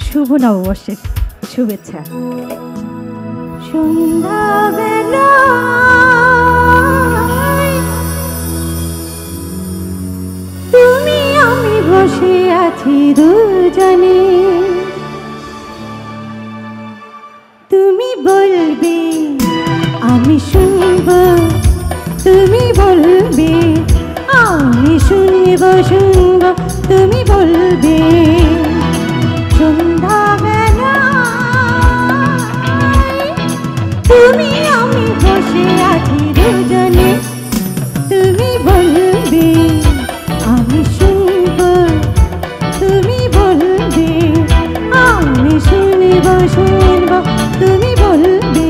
শুভ নববর্ষের শুভেচ্ছা। সন্ধ্যাবেলা তুমি আমি বসে আছি দুজনে, তুমি বলবে আমি শুনব, তুমি বলবে আমি শুনব শুনব, তুমি বলবে। সন্ধ্যাবেলা তুমি আমি বসে আছি দুজনে, তুমি বলবে আমি শুনব, তুমি বলবে আমি শুনব শুনব, তুমি বলবে।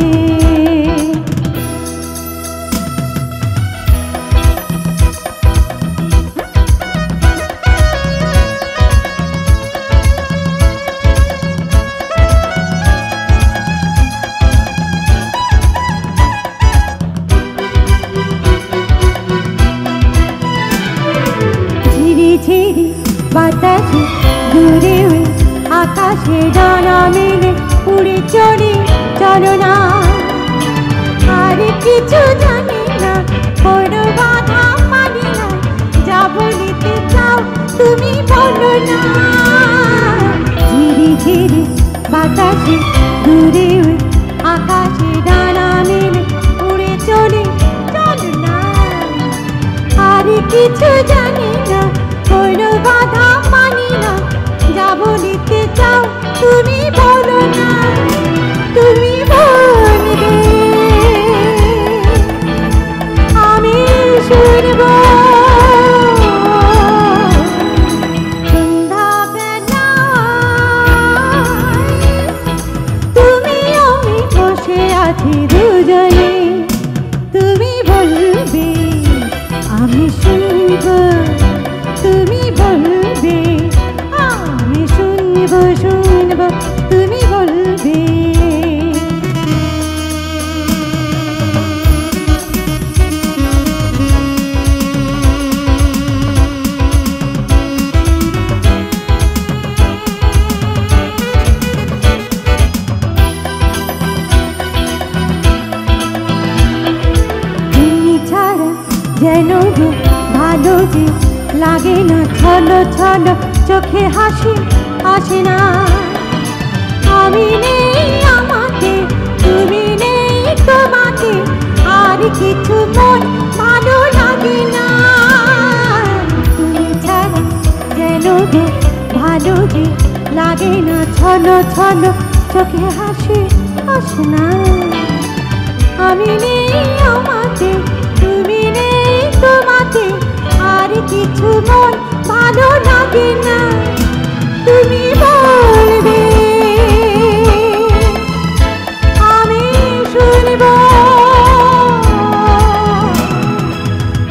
ঝিরি বাতাসে দূরে আকাশে ডানা মেলে উড়ে চড়ে চলো না, আর কিছু জানি না কোনো বাধা মানি না, যা বলিতে চাও তুমি বলো না। ঝিরি ঝিরি বাতাসে দূরে আকাশে ডানা মেলে উড়ে চড়ে চলো না, আর কিছু জানি না কোনো বাধা মানি না, যা বলিতে চাও তুমি বলো না, তুমি বলবে আমি শুনব। সন্ধ্যাবেলা তুমি আমি বসে আছি দুজনে, তুমি বলবে আমি শুনব, তুমি বলবে আমি শুনব শুনব, তুমি বলবে। তুমি ছাড়া যেন ভালো যে লাগে না, ছলো ছলো চোখে হাসি আসে না, আমি নেই আমাকে তুমি নেই তোমাকে, আর কিছু মন ভালো লাগে না। তুমি ছাড়া যেন ভালো যে লাগে না, ছলো ছলো চোখে হাসি আসে না, আমি নেই আমাকে তুমি নেই তোমাকে, আর কিছু মন ভালো লাগে না, তুমি বলবে আমি শুনব।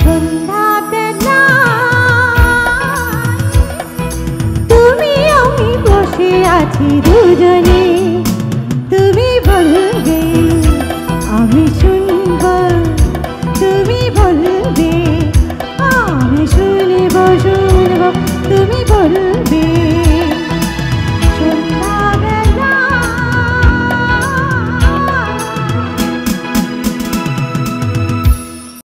সন্ধ্যাবেলা তুমি আমি বসে আছি দুজনে,